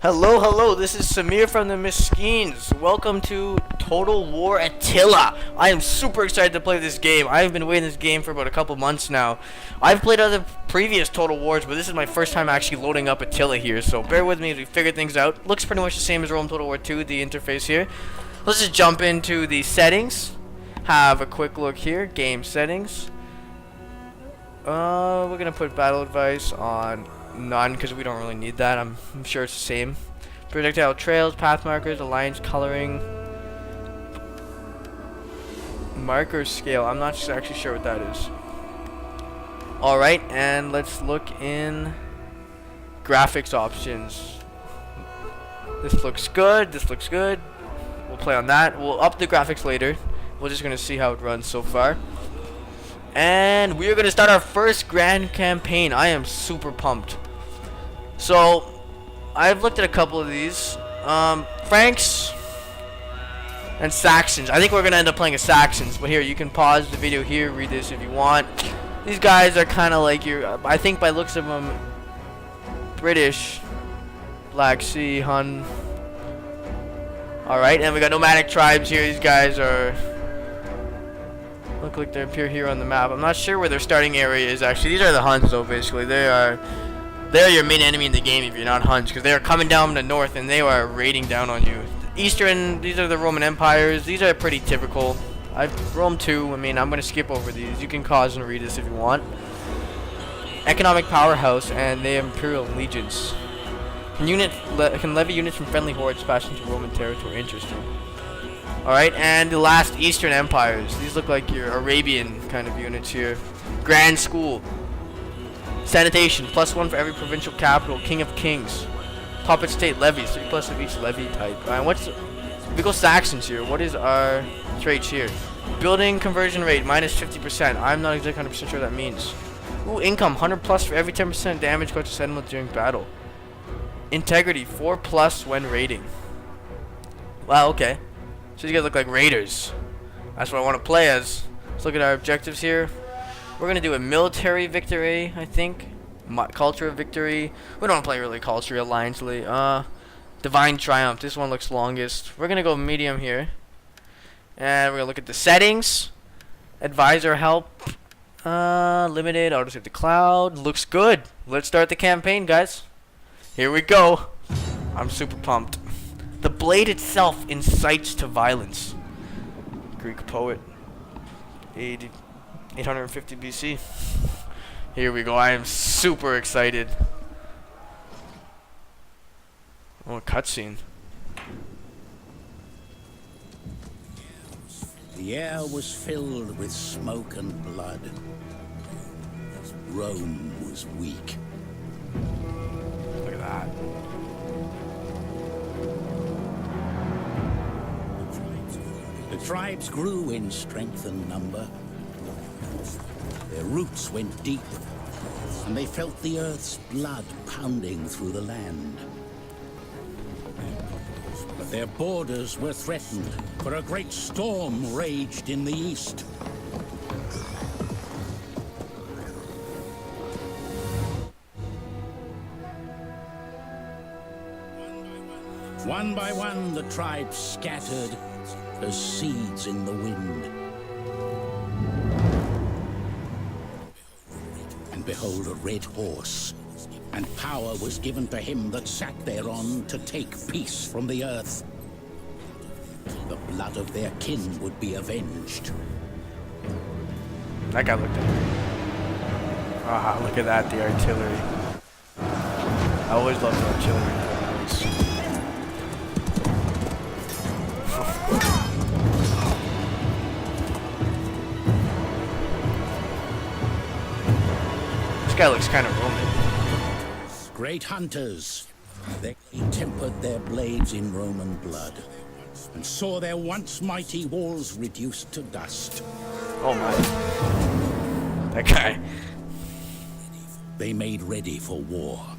Hello, this is Samir from TheMiskeens. Welcome to Total War Attila. I am super excited to play this game. I've been waiting this game for about a couple months now. I've played other previous Total Wars, but this is my first time actually loading up Attila here, so bear with me as we figure things out. Looks pretty much the same as Rome Total War 2, the interface here. Let's just jump into the settings. Have a quick look here. Game settings. We're gonna put battle advice on none because we don't really need that. I'm sure it's the same. Projectile trails, path markers, alliance coloring, marker scale. I'm not actually sure what that is. Alright, and let's look in graphics options. This looks good. This looks good. We'll play on that. We'll up the graphics later. We're just gonna see how it runs so far. And we are going to start our first grand campaign. I am super pumped. So, I've looked at a couple of these. Franks and Saxons. I think we're going to end up playing a Saxons. But here, you can pause the video here, read this if you want. These guys are kind of like your, I think by looks of them, British, Black Sea, Hun. Alright, and we got nomadic tribes here. These guys are... look like they appear here on the map. I'm not sure where their starting area is actually. These are the Huns though, basically. They're your main enemy in the game if you're not Huns, because they are coming down from the north and they are raiding down on you. Eastern, these are the Roman empires. These are pretty typical. Rome 2, I mean, I'm going to skip over these. You can pause and read this if you want. Economic powerhouse and the Imperial Legions. Can levy units from friendly hordes passing into Roman territory. Interesting. Alright, and the last Eastern Empires. These look like your Arabian kind of units here. Grand School. Sanitation, +1 for every provincial capital. King of Kings. Puppet State levies, 3+ of each levy type. Alright, we go Saxons here. What is our traits here? Building conversion rate, -50%. I'm not exactly 100% sure what that means. Ooh, income, 100+ for every 10% damage caused to settlement during battle. Integrity, 4+ when raiding. Wow, okay. So these guys look like raiders. That's what I want to play as. Let's look at our objectives here. We're going to do a military victory, I think. Culture of victory. We don't want to play really culture alliancely. Divine triumph. This one looks longest. We're going to go medium here. And we're going to look at the settings. Advisor help. Limited. Auto save the cloud. Looks good. Let's start the campaign, guys. Here we go. I'm super pumped. The blade itself incites to violence. Greek poet. 850 BC. Here we go. I am super excited. Oh, a cutscene. The air was filled with smoke and blood. Rome was weak. Look at that. The tribes grew in strength and number. Their roots went deep, and they felt the earth's blood pounding through the land. But their borders were threatened, for a great storm raged in the east. One by one, the tribes scattered as seeds in the wind. And behold, a red horse, and power was given to him that sat thereon to take peace from the earth. The blood of their kin would be avenged. That guy looked at me. Ah, look at that, the artillery. I always loved the artillery. This guy looks kind of Roman. Great hunters, they tempered their blades in Roman blood, and saw their once mighty walls reduced to dust. Oh my. That guy. They made ready for war.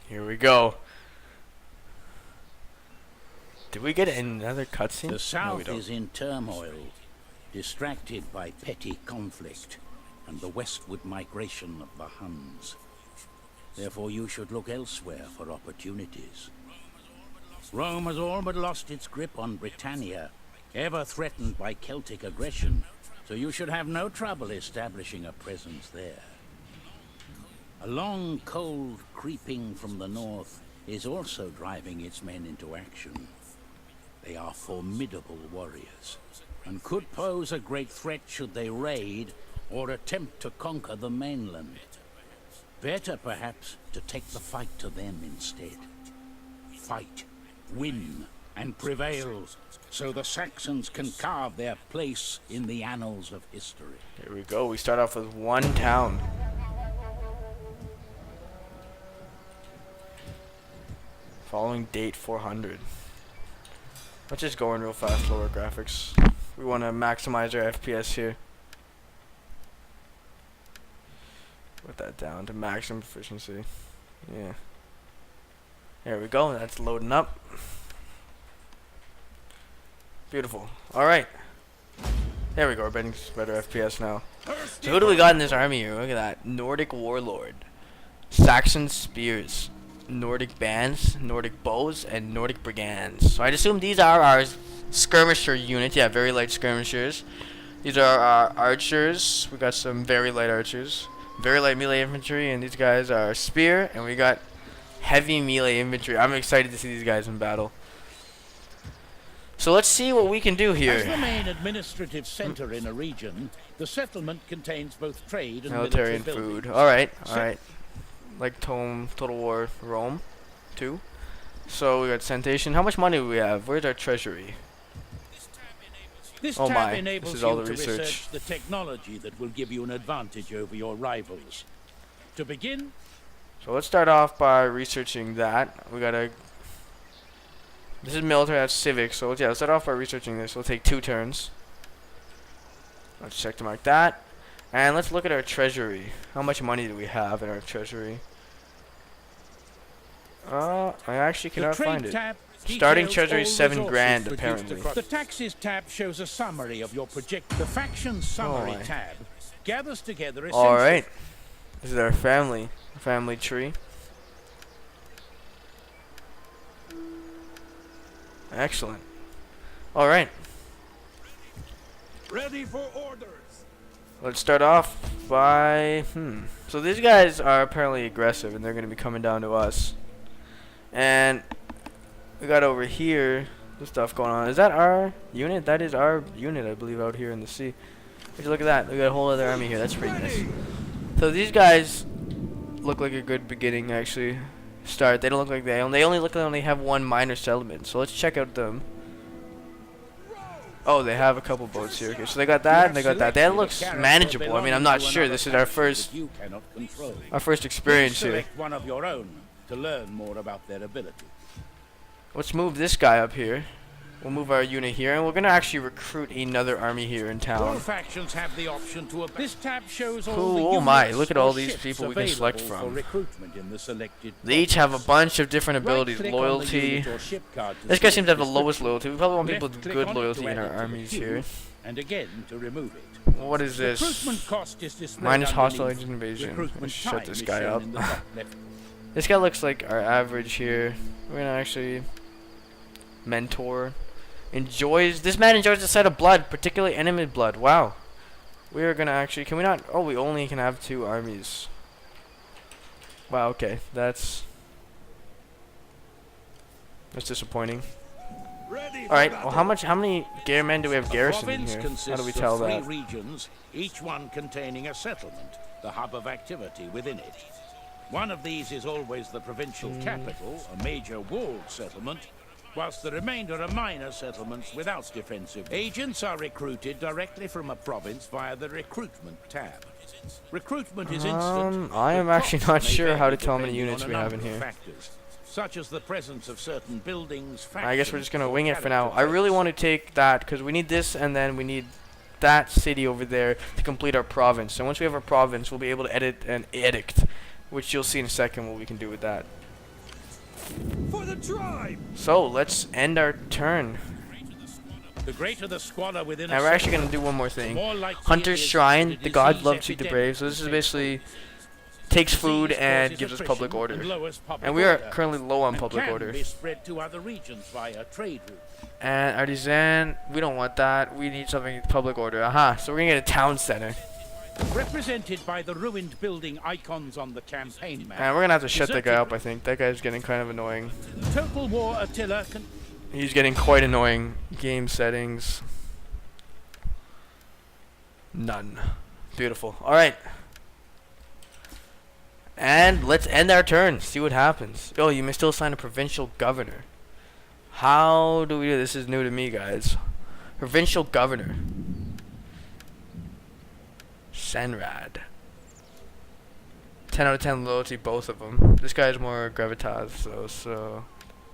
Here we go. Did we get another cutscene? The South is in turmoil. distracted by petty conflict and the westward migration of the Huns. Therefore you should look elsewhere for opportunities. Rome has all but lost its grip on Britannia, ever threatened by Celtic aggression, so you should have no trouble establishing a presence there. A long cold creeping from the north is also driving its men into action. They are formidable warriors, and could pose a great threat should they raid or attempt to conquer the mainland. Better, perhaps, to take the fight to them instead. Fight, win, and prevail, so the Saxons can carve their place in the annals of history. Here we go. We start off with one town. Following date 400. Let's just go in real fast, lower graphics. We want to maximize our FPS here. Put that down to maximum efficiency. Yeah. There we go. That's loading up. Beautiful. Alright. There we go. We're getting better FPS now. So who do we got in this army here? Look at that. Nordic Warlord. Saxon Spears. Nordic Bands. Nordic Bows. And Nordic Brigands. So I'd assume these are our skirmisher units. Yeah, very light skirmishers. These are our archers. We got some very light archers. Very light melee infantry. And these guys are spear. And we got heavy melee infantry. I'm excited to see these guys in battle. So let's see what we can do here. As the main administrative center in a region, the settlement contains both trade and military and food. Alright, alright. Like Total War Rome 2. So we got sanitation. How much money do we have? Where's our treasury? This oh tab my, enables this is all you the to research. research the technology that will give you an advantage over your rivals. To begin, so let's start off by researching that. We gotta. This is military, that's civic. So yeah, let's start off by researching this. We'll take 2 turns. Let's check to mark that. And let's look at our treasury. How much money do we have in our treasury? I actually cannot find it. Starting treasury is 7 grand apparently. The taxes tab shows a summary of your project. The faction summary tab gathers together essential. Alright. This is our family tree. Excellent. Alright. Ready for orders. Let's start off by so these guys are apparently aggressive and they're gonna be coming down to us. And we got over here the stuff going on. Is that our unit? That is our unit, I believe, out here in the sea. Would you look at that? We got a whole other army here. That's pretty nice. So these guys look like a good beginning actually. Start. They don't look like they only look like they only have 1 minor settlement. So let's check out them. Oh, they have a couple boats here. Okay, so they got that and they got that. That looks manageable. I mean, I'm not sure. This is our first experience here. Select one of your own to learn more about their ability. Let's move this guy up here. We'll move our unit here, and we're gonna actually recruit another army here in All town. factions have the option to. This tab shows all Cool. the Oh my! units Look at or all these ships people we can select available for from. recruitment in the selected They each have a bunch of different abilities. Right-click on the Loyalty. unit or ship card to This guy select seems to have the this lowest recruit. loyalty. We probably want people with Left-click good on it loyalty to in add our it to the armies queue, here. and again to remove it. What is this? Recruitment cost is displayed Minus hostile underneath. agent invasion. Recruitment Let's shut time this is guy shown up. in the top left. This guy looks like our average here. We're gonna actually mentor. This man enjoys the sight of blood, particularly enemy blood. Wow. We are gonna actually. Can we not? Oh, we only can have 2 armies. Wow. Okay, that's disappointing. Ready. All right. Well, how many men do we have garrisoned in Province here? consists How do we tell of 3 that? regions, each one containing a settlement, the hub of activity within it. One of these is always the provincial capital, a major walled settlement, whilst the remainder are minor settlements without defensive. Agents are recruited directly from a province via the recruitment tab. Recruitment is instant. I am but actually costs not may sure how to vary tell how many depending units on we a have in number of here. factors, such as the presence of certain buildings, I guess we're just gonna factions, wing or it for now. character I really traits. want to take that because we need this, and then we need that city over there to complete our province. And once we have our province, we'll be able to edit an edict, which you'll see in a second what we can do with that. For the tribe. So let's end our turn. The greater the squalor within And we're actually going to do one more thing. Hunter's Shrine, the gods love to feed the brave. So this is basically takes food and gives us public order. And we are currently low on public order. And artisan, we don't want that. We need something public order. Aha, so we're going to get a town center. Represented by the ruined building icons on the campaign map. And we're going to have to shut that guy up, I think. That guy's getting kind of annoying. Total War Attila He's getting quite annoying. Game settings. None. Beautiful. Alright. And let's end our turn. See what happens. Oh, you may still assign a provincial governor. How do we do this? This is new to me, guys. Provincial governor. Senrad. 10 out of 10 loyalty, both of them. This guy's more gravitas, so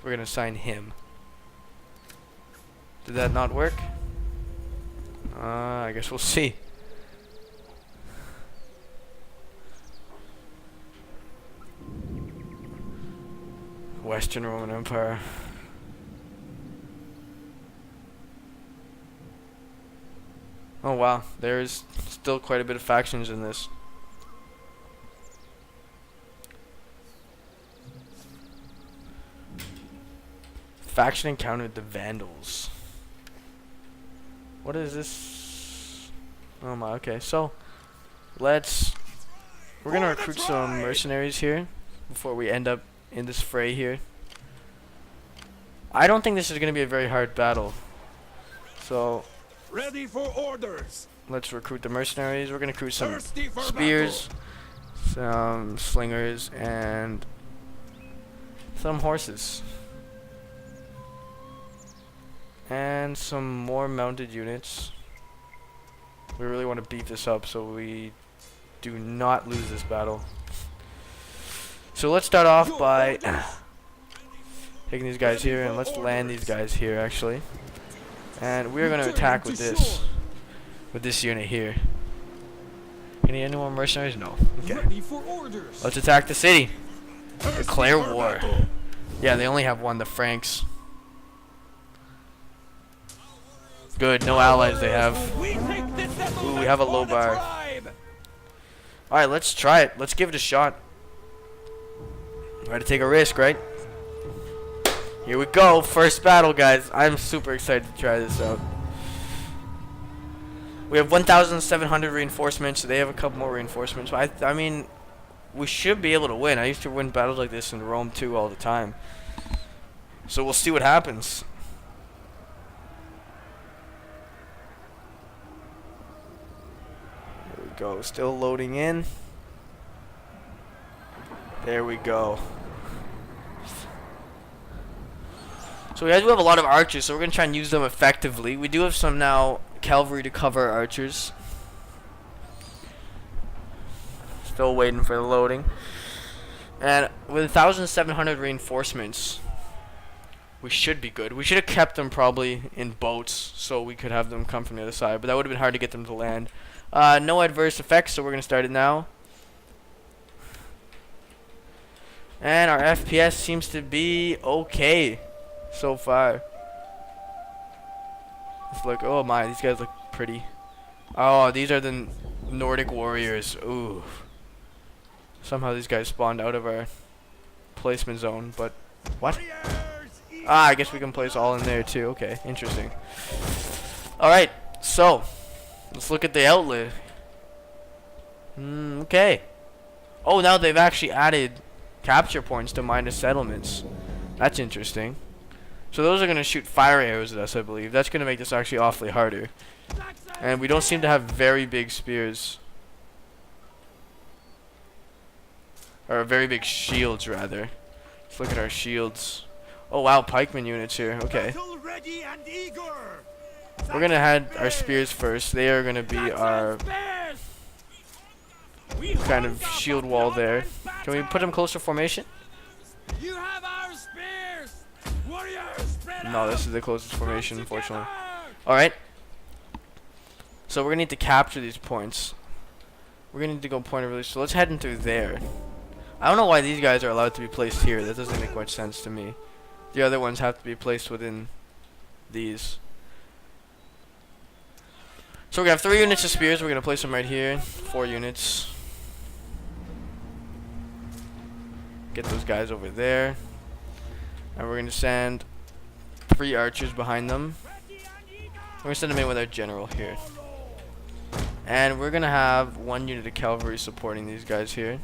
we're going to assign him. Did that not work? I guess we'll see. Western Roman Empire. Oh wow, there's still quite a bit of factions in this. Faction encountered the Vandals. What is this? Oh my, okay, so we're gonna recruit some mercenaries here before we end up in this fray here. I don't think this is gonna be a very hard battle. So Ready for orders. let's recruit the mercenaries. We're gonna recruit some spears, some slingers, and some horses. And some more mounted units. We really want to beat this up so we do not lose this battle. So let's start off by taking these guys here, and let's land these guys here actually. And we're going to attack with this unit here. Any more mercenaries? No. Okay. Let's attack the city. Declare war. Yeah, they only have one, the Franks. Good, no allies they have. Ooh, we have a low bar. Alright, let's try it. Let's give it a shot. Try to take a risk, right? Here we go. First battle, guys. I'm super excited to try this out. We have 1,700 reinforcements. They have a couple more reinforcements. But I mean, we should be able to win. I used to win battles like this in Rome too all the time. So we'll see what happens. Go, still loading in. There we go. So we do have a lot of archers, so we're going to try and use them effectively. We do have some now cavalry to cover our archers. Still waiting for the loading. And with 1,700 reinforcements, we should be good. We should have kept them probably in boats so we could have them come from the other side, but that would have been hard to get them to land. No adverse effects, so we're going to start it now. And our FPS seems to be okay so far. It's like, oh my, these guys look pretty. Oh, these are the Nordic warriors. Ooh. Somehow these guys spawned out of our placement zone, but what? Ah, I guess we can place all in there too. Okay, interesting. Alright, so let's look at the outlet. Okay. Oh, now they've actually added capture points to minus settlements. That's interesting. So those are going to shoot fire arrows at us, I believe. That's going to make this actually awfully harder. And we don't seem to have very big spears. Or very big shields, rather. Let's look at our shields. Oh, wow, pikeman units here. Okay. We're going to head our spears first. They are going to be our kind of shield wall there. Can we put them closer formation? No, this is the closest formation, unfortunately. Alright. So we're going to need to capture these points. We're going to need to go point of release. So let's head into there. I don't know why these guys are allowed to be placed here. That doesn't make much sense to me. The other ones have to be placed within these. So we have 3 units of spears. We're gonna place them right here. 4 units. Get those guys over there. And we're gonna send 3 archers behind them. We're gonna send them in with our general here. And we're gonna have 1 unit of cavalry supporting these guys here.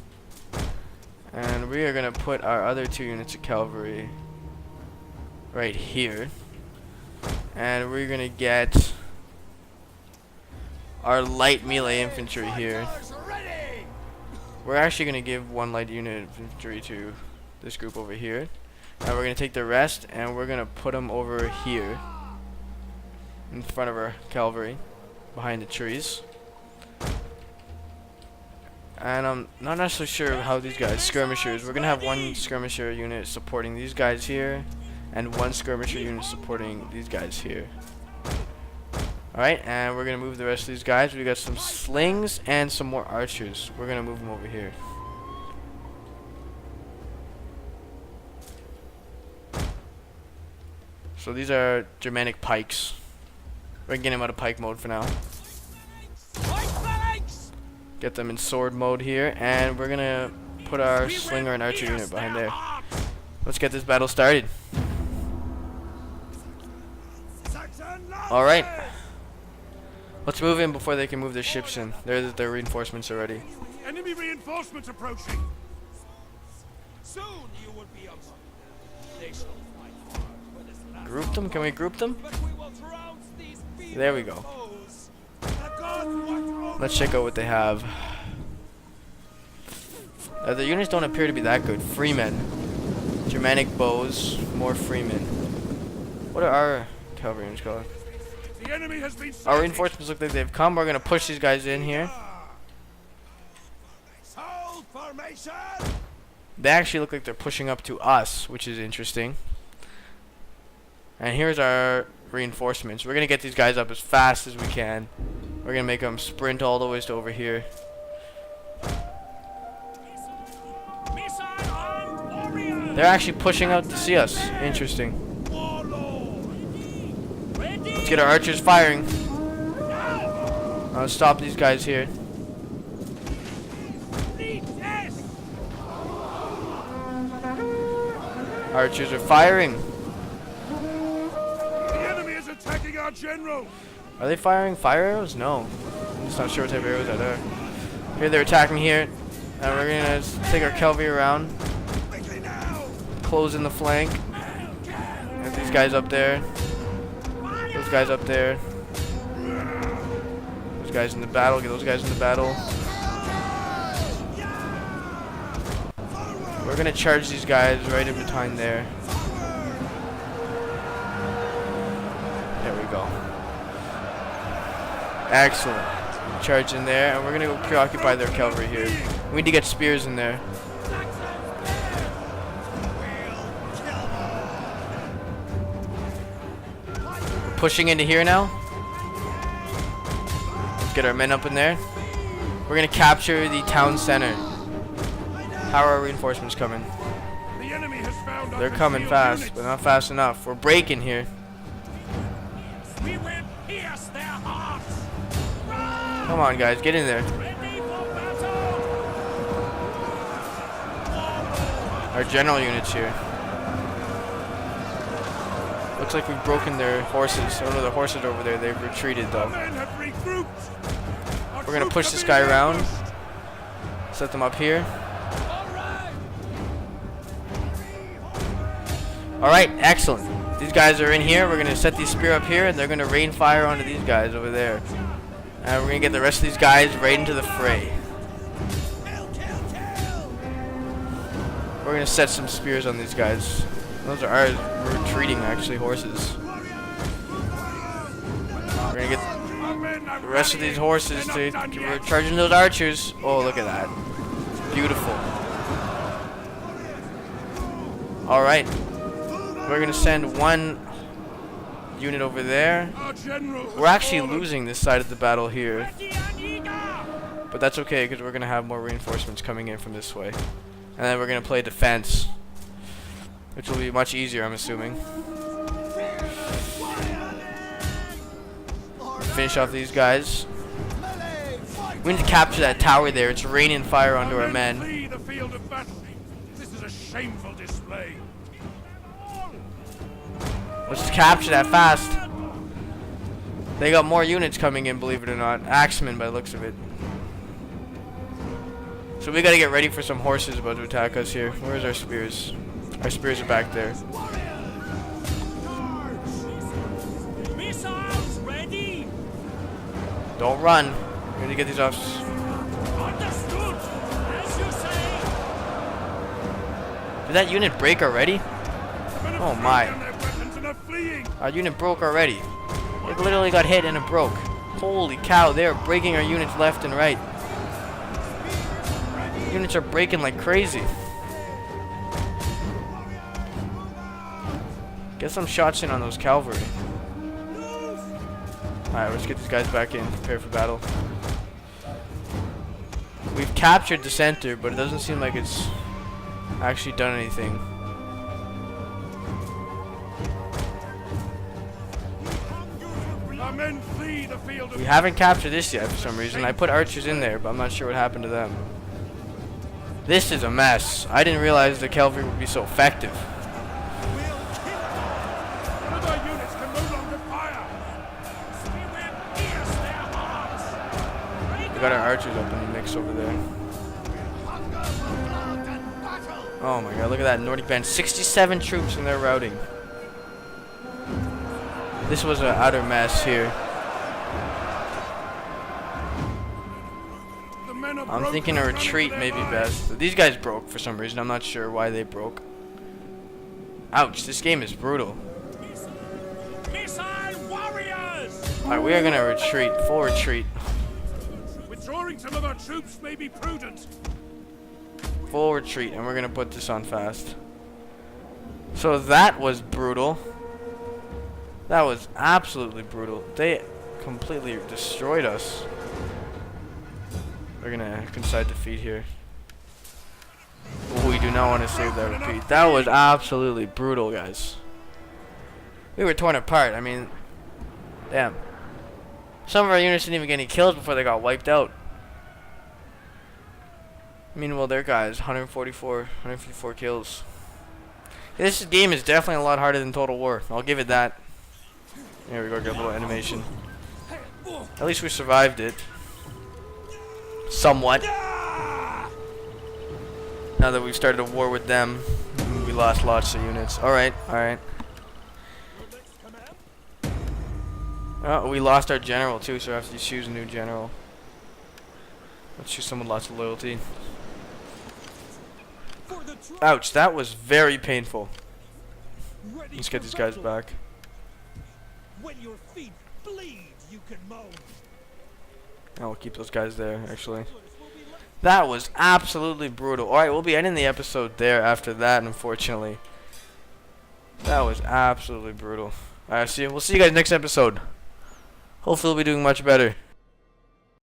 And we are gonna put our other 2 units of cavalry right here. And we're gonna get our light melee infantry here. We're actually gonna give 1 light unit of infantry to this group over here. And we're gonna take the rest and we're gonna put them over here in front of our cavalry behind the trees. And I'm not necessarily sure how these guys, skirmishers, we're gonna have 1 skirmisher unit supporting these guys here and 1 skirmisher unit supporting these guys here. Alright, and we're gonna move the rest of these guys. We got some slings and some more archers. We're gonna move them over here. So these are Germanic pikes. We're gonna get them out of pike mode for now. Get them in sword mode here, and we're gonna put our slinger and archer unit behind there. Let's get this battle started. Alright. Let's move in before they can move their ships in. There's their reinforcements already. Enemy reinforcements approaching. Soon you will be on. They shall fight hard for this last. Group them? Can we group them? But we will trounce these feeble There we go. foes. The gods watch over Let's check out what they have. The units don't appear to be that good. Freemen. Germanic bows. More freemen. What are our cavalry units called? The enemy has been Our reinforcements look like they've come. We're going to push these guys in here. Hold formation. They actually look like they're pushing up to us, which is interesting. And here's our reinforcements. We're going to get these guys up as fast as we can. We're going to make them sprint all the way to over here. They're actually pushing out to see us. Interesting. Let's get our archers firing. I'll stop these guys here. Archers are firing. The enemy is attacking our general. Are they firing fire arrows? No. I'm just not sure what type of arrows that are. Here they're attacking here. And we're gonna take our cavalry around. Close in the flank. Get these guys up there. Those guys up there. Those guys in the battle. Get those guys in the battle. We're gonna charge these guys right in behind there. There we go. Excellent. Charge in there, and we're gonna go preoccupy their cavalry here. We need to get spears in there. We're pushing into here now. Let's get our men up in there. We're gonna capture the town center. How are our reinforcements coming? The enemy has found our They're coming concealed fast, units. but not fast enough. We're breaking here. We will pierce their hearts. Come on, guys, get in there. Ready for battle. Our general units here. Looks like we've broken their horses. Oh no, the horses are over there. They've retreated though. Men have regrouped. Our We're gonna troops push have this been guy around. ambushed. Set them up here. Alright, excellent. These guys are in here. We're gonna set these spear up here and they're gonna rain fire onto these guys over there. And we're gonna get the rest of these guys right into the fray. We're gonna set some spears on these guys. Those are our retreating actually horses. We're gonna get Our men are the rest of rallying. these horses They're to not done yet. charging those archers. Oh, look at that. Beautiful. Alright. We're gonna send 1 unit over there. Our general has We're actually fallen. losing this side of the battle here. But that's okay because we're gonna have more reinforcements coming in from this way. And then we're gonna play defense, which will be much easier, I'm assuming. finish off these guys. We need to capture that tower there. It's raining fire onto our men. Flee the field of battle. This is a shameful display. Let's capture that fast. They got more units coming in, believe it or not. Axemen by the looks of it. So we gotta get ready for some horses about to attack us here. Where's our spears? Our spears are back there. Missiles ready. Don't run. We need to get these off. Understood. As you say. Did that unit break already? Oh my. Their weapons and are fleeing. Our unit broke already. It literally got hit and it broke. Holy cow, they are breaking our units left and right. Units are breaking like crazy. Get some shots in on those cavalry. Alright, let's get these guys back in. Prepare for battle. We've captured the center, but it doesn't seem like it's actually done anything. Our men flee the field of We haven't captured this yet for some reason. I put archers in there, but I'm not sure what happened to them. This is a mess. I didn't realize the cavalry would be so effective. One of our units can no longer fire. We will pierce their hearts. We got our archers up in the mix over there. Oh my god, look at that Nordic band. 67 troops and they're routing. This was an utter mess here. The men are I'm thinking a retreat may be best. These guys broke for some reason. I'm not sure why they broke. Ouch, this game is brutal. Missile warriors. Alright, we are going to retreat. Full retreat. Withdrawing some of our troops may be prudent. Full retreat. And we're going to put this on fast. So that was brutal. That was absolutely brutal. They completely destroyed us. We're gonna concede defeat here. We do not want to save that repeat. That was absolutely brutal, guys. We were torn apart. I mean, damn. Some of our units didn't even get any kills before they got wiped out. Meanwhile, their guys, 154 kills. This game is definitely a lot harder than Total War. I'll give it that. There we go, get a little animation. At least we survived it. Somewhat. Now that we've started a war with them, we lost lots of units. Alright, alright. Oh, we lost our general too, so I have to choose a new general. Let's choose someone with lots of loyalty. Ouch, that was very painful. Let's get these guys back. When your feet bleed, you can moan. I'll keep those guys there, actually. That was absolutely brutal. Alright, we'll be ending the episode there after that, unfortunately. That was absolutely brutal. Alright, we'll see you guys next episode. Hopefully we'll be doing much better.